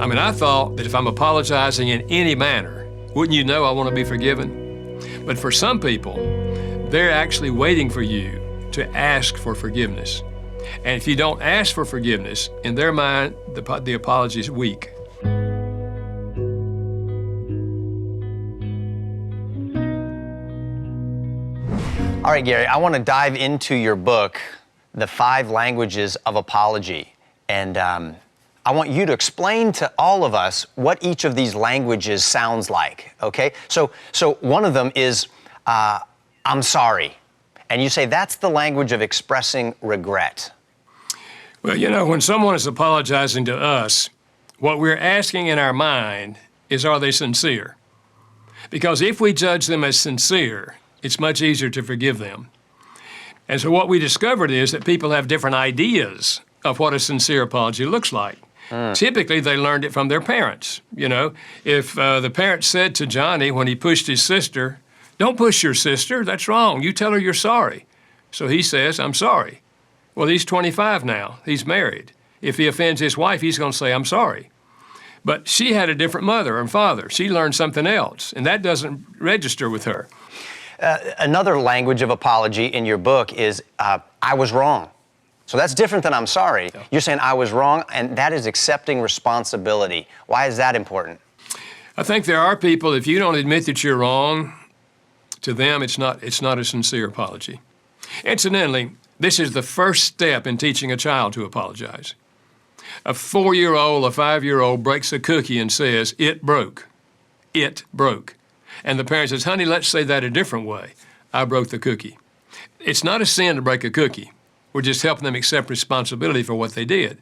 I mean, I thought that if I'm apologizing in any manner, wouldn't you know I want to be forgiven? But for some people, they're actually waiting for you to ask for forgiveness. And if you don't ask for forgiveness, in their mind, the apology is weak. All right, Gary, I want to dive into your book, The 5 Languages of Apology. And I want you to explain to all of us what each of these languages sounds like, okay? So one of them is, I'm sorry. And you say that's the language of expressing regret. Well, you know, when someone is apologizing to us, what we're asking in our mind is, are they sincere? Because if we judge them as sincere, it's much easier to forgive them. And so what we discovered is that people have different ideas of what a sincere apology looks like. Typically, they learned it from their parents. You know, if the parent said to Johnny when he pushed his sister, "Don't push your sister, that's wrong, you tell her you're sorry." So he says, "I'm sorry." Well, he's 25 now, he's married. If he offends his wife, he's gonna say, "I'm sorry." But she had a different mother and father. She learned something else, and that doesn't register with her. Another language of apology in your book is, I was wrong. So that's different than I'm sorry. Yeah. You're saying I was wrong, and that is accepting responsibility. Why is that important? I think there are people, if you don't admit that you're wrong, to them it's not a sincere apology. Incidentally, this is the first step in teaching a child to apologize. A 4-year-old, a 5-year-old breaks a cookie and says, "It broke. It broke." And the parent says, "Honey, let's say that a different way. I broke the cookie." It's not a sin to break a cookie. We're just helping them accept responsibility for what they did.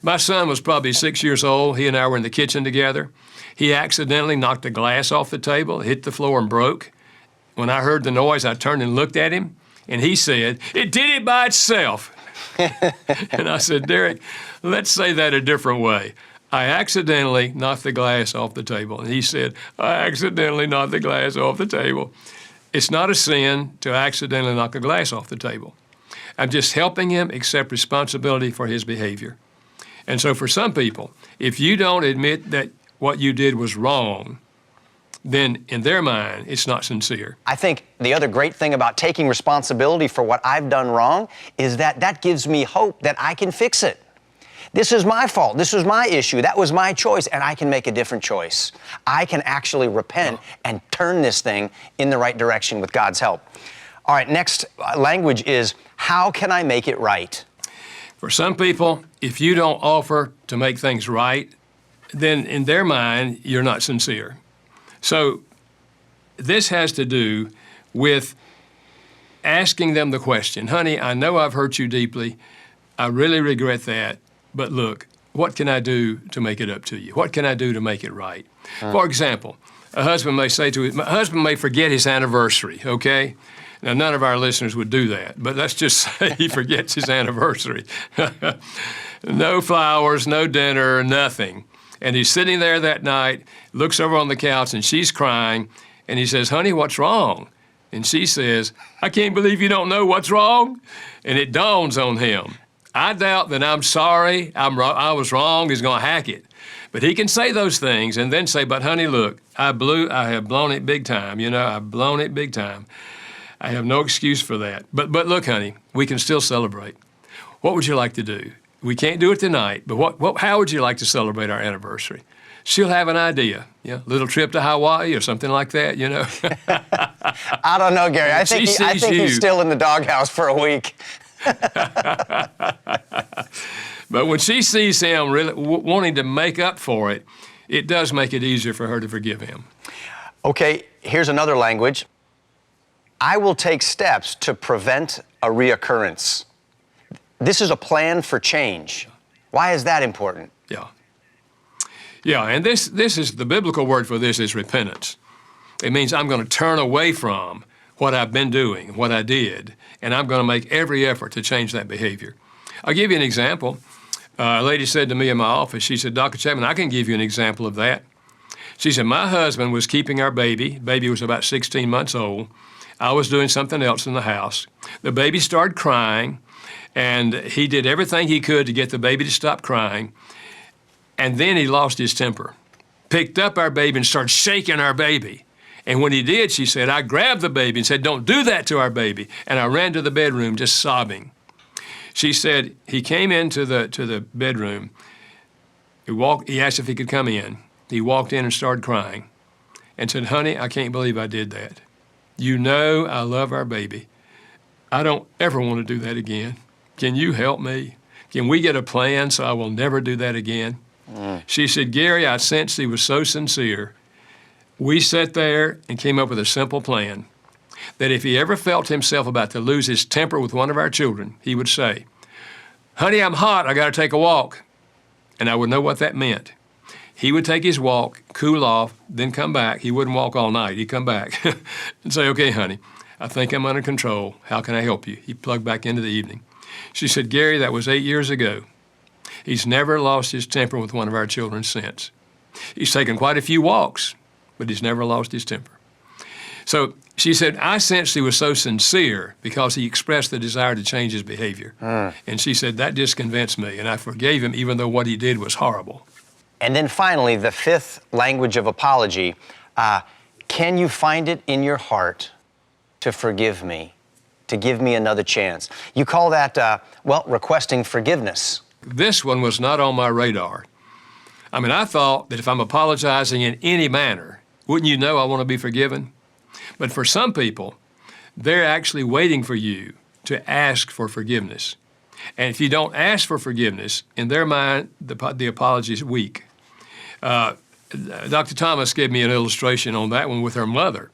My son was probably 6 years old. He and I were in the kitchen together. He accidentally knocked a glass off the table, hit the floor and broke. When I heard the noise, I turned and looked at him, and he said, "It did it by itself." And I said, "Derek, let's say that a different way. I accidentally knocked the glass off the table." And he said, "I accidentally knocked the glass off the table." It's not a sin to accidentally knock a glass off the table. I'm just helping him accept responsibility for his behavior. And so for some people, if you don't admit that what you did was wrong, then in their mind, it's not sincere. I think the other great thing about taking responsibility for what I've done wrong is that that gives me hope that I can fix it. This is my fault. This was my issue. That was my choice, and I can make a different choice. I can actually repent and turn this thing in the right direction with God's help. All right, next language is, how can I make it right? For some people, if you don't offer to make things right, then in their mind, you're not sincere. So this has to do with asking them the question, "Honey, I know I've hurt you deeply. I really regret that. But look, what can I do to make it up to you? What can I do to make it right?" For example, a husband may say to his, my husband may forget his anniversary, okay? Now, none of our listeners would do that, but let's just say he forgets his anniversary. No flowers, no dinner, nothing. And he's sitting there that night, looks over on the couch, and she's crying, and he says, "Honey, what's wrong?" And she says, "I can't believe you don't know what's wrong." And it dawns on him, I doubt that "I'm sorry, I was wrong" is going to hack it. But he can say those things and then say, "But honey, look, I have blown it big time. You know, I've blown it big time. I have no excuse for that. But look, honey, we can still celebrate. What would you like to do? We can't do it tonight, but how would you like to celebrate our anniversary?" She'll have an idea, little trip to Hawaii or something like that, you know. I don't know, Gary. I think he's still in the doghouse for a week. But when she sees him really wanting to make up for it, it does make it easier for her to forgive him. Okay, here's another language. I will take steps to prevent a reoccurrence. This is a plan for change. Why is that important? Yeah, and this is, the biblical word for this is repentance. It means I'm going to turn away from what I've been doing, what I did, and I'm going to make every effort to change that behavior. I'll give you an example. A lady said to me in my office, she said, "Dr. Chapman, I can give you an example of that." She said, "My husband was keeping our baby. Baby was about 16 months old. I was doing something else in the house. The baby started crying, and he did everything he could to get the baby to stop crying. And then he lost his temper, picked up our baby and started shaking our baby. And when he did, she said, I grabbed the baby and said, don't do that to our baby. And I ran to the bedroom just sobbing. She said, he came into the bedroom. He asked if he could come in. He walked in and started crying and said, honey, I can't believe I did that. You know I love our baby. I don't ever want to do that again. Can you help me? Can we get a plan so I will never do that again? She said, Gary, I sensed he was so sincere. We sat there and came up with a simple plan that if he ever felt himself about to lose his temper with one of our children, he would say, honey, I'm hot, I got to take a walk. And I would know what that meant. He would take his walk, cool off, then come back. He wouldn't walk all night. He'd come back and say, okay, honey, I think I'm under control. How can I help you? He'd plug back into the evening. She said, Gary, that was 8 years ago. He's never lost his temper with one of our children since. He's taken quite a few walks, but he's never lost his temper. So she said, I sensed he was so sincere because he expressed the desire to change his behavior. And she said, that just convinced me, and I forgave him even though what he did was horrible. And then finally, the fifth language of apology, can you find it in your heart to forgive me, to give me another chance? You call that, requesting forgiveness. This one was not on my radar. I mean, I thought that if I'm apologizing in any manner, wouldn't you know I want to be forgiven? But for some people, they're actually waiting for you to ask for forgiveness. And if you don't ask for forgiveness, in their mind, the apology is weak. Dr. Thomas gave me an illustration on that one with her mother.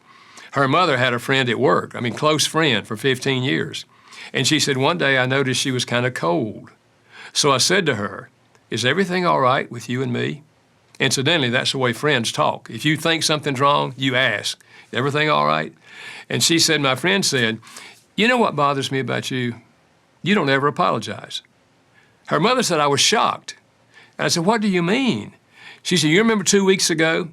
Her mother had a friend at work, close friend for 15 years. And she said, one day I noticed she was kind of cold. So I said to her, is everything all right with you and me? Incidentally, that's the way friends talk. If you think something's wrong, you ask, everything all right? And she said, my friend said, you know what bothers me about you? You don't ever apologize. Her mother said, I was shocked. And I said, what do you mean? She said, you remember 2 weeks ago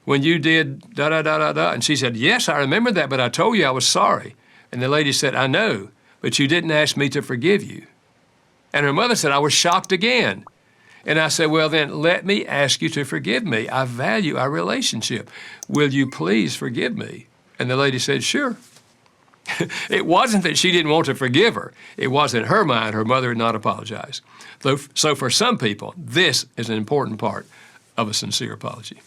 when you did da-da-da-da-da? And she said, yes, I remember that, but I told you I was sorry. And the lady said, I know, but you didn't ask me to forgive you. And her mother said, I was shocked again. And I said, well, then let me ask you to forgive me. I value our relationship. Will you please forgive me? And the lady said, sure. It wasn't that she didn't want to forgive her. It was in her mind her mother had not apologized. So for some people, this is an important part of a sincere apology.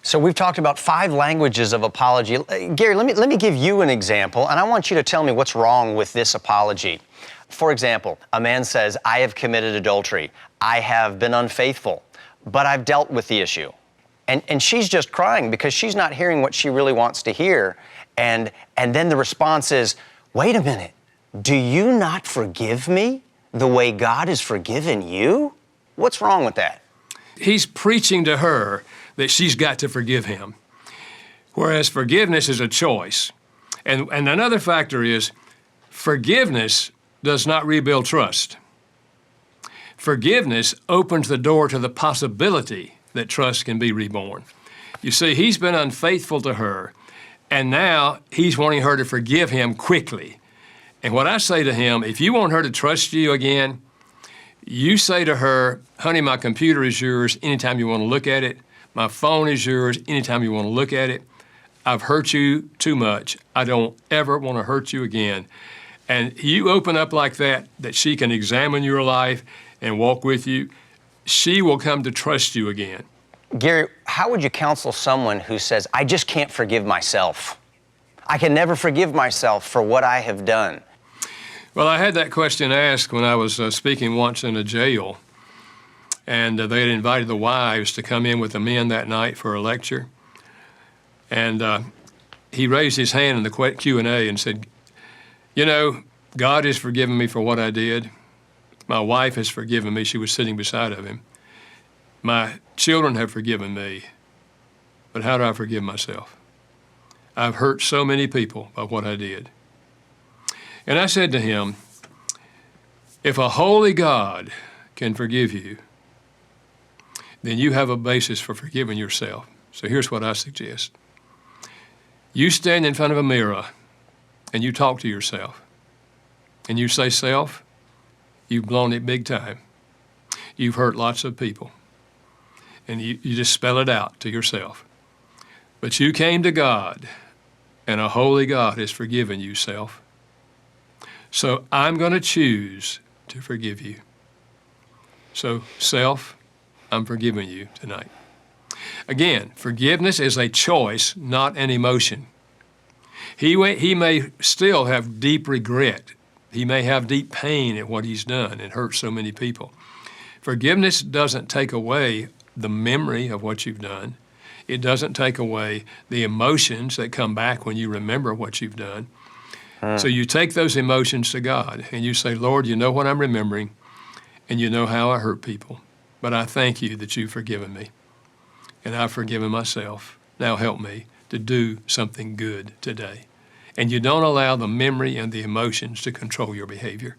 So we've talked about 5 languages of apology. Gary, let me give you an example, and I want you to tell me what's wrong with this apology. For example, a man says, I have committed adultery. I have been unfaithful, but I've dealt with the issue. And she's just crying because she's not hearing what she really wants to hear. And then the response is, wait a minute, do you not forgive me the way God has forgiven you? What's wrong with that? He's preaching to her that she's got to forgive him, whereas forgiveness is a choice. And another factor is forgiveness does not rebuild trust. Forgiveness opens the door to the possibility that trust can be reborn. You see, he's been unfaithful to her, and now he's wanting her to forgive him quickly. And what I say to him, if you want her to trust you again, you say to her, honey, my computer is yours anytime you want to look at it. My phone is yours anytime you want to look at it. I've hurt you too much. I don't ever want to hurt you again. And you open up like that she can examine your life and walk with you, she will come to trust you again. Gary, how would you counsel someone who says, I just can't forgive myself? I can never forgive myself for what I have done. Well, I had that question asked when I was speaking once in a jail, and they had invited the wives to come in with the men that night for a lecture. And he raised his hand in the Q&A and said, you know, God has forgiven me for what I did. My wife has forgiven me. She was sitting beside of him. My children have forgiven me. But how do I forgive myself? I've hurt so many people by what I did. And I said to him, if a holy God can forgive you, then you have a basis for forgiving yourself. So here's what I suggest. You stand in front of a mirror and you talk to yourself. And you say, self, you've blown it big time. You've hurt lots of people. and you just spell it out to yourself. But you came to God, and a holy God has forgiven you, self. So I'm going to choose to forgive you. So, self, I'm forgiving you tonight. Again, forgiveness is a choice, not an emotion. He may still have deep regret. He may have deep pain at what he's done and hurt so many people. Forgiveness doesn't take away the memory of what you've done. It doesn't take away the emotions that come back when you remember what you've done. So you take those emotions to God and you say, Lord, you know what I'm remembering and you know how I hurt people, but I thank you that you've forgiven me and I've forgiven myself. Now help me to do something good today. And you don't allow the memory and the emotions to control your behavior.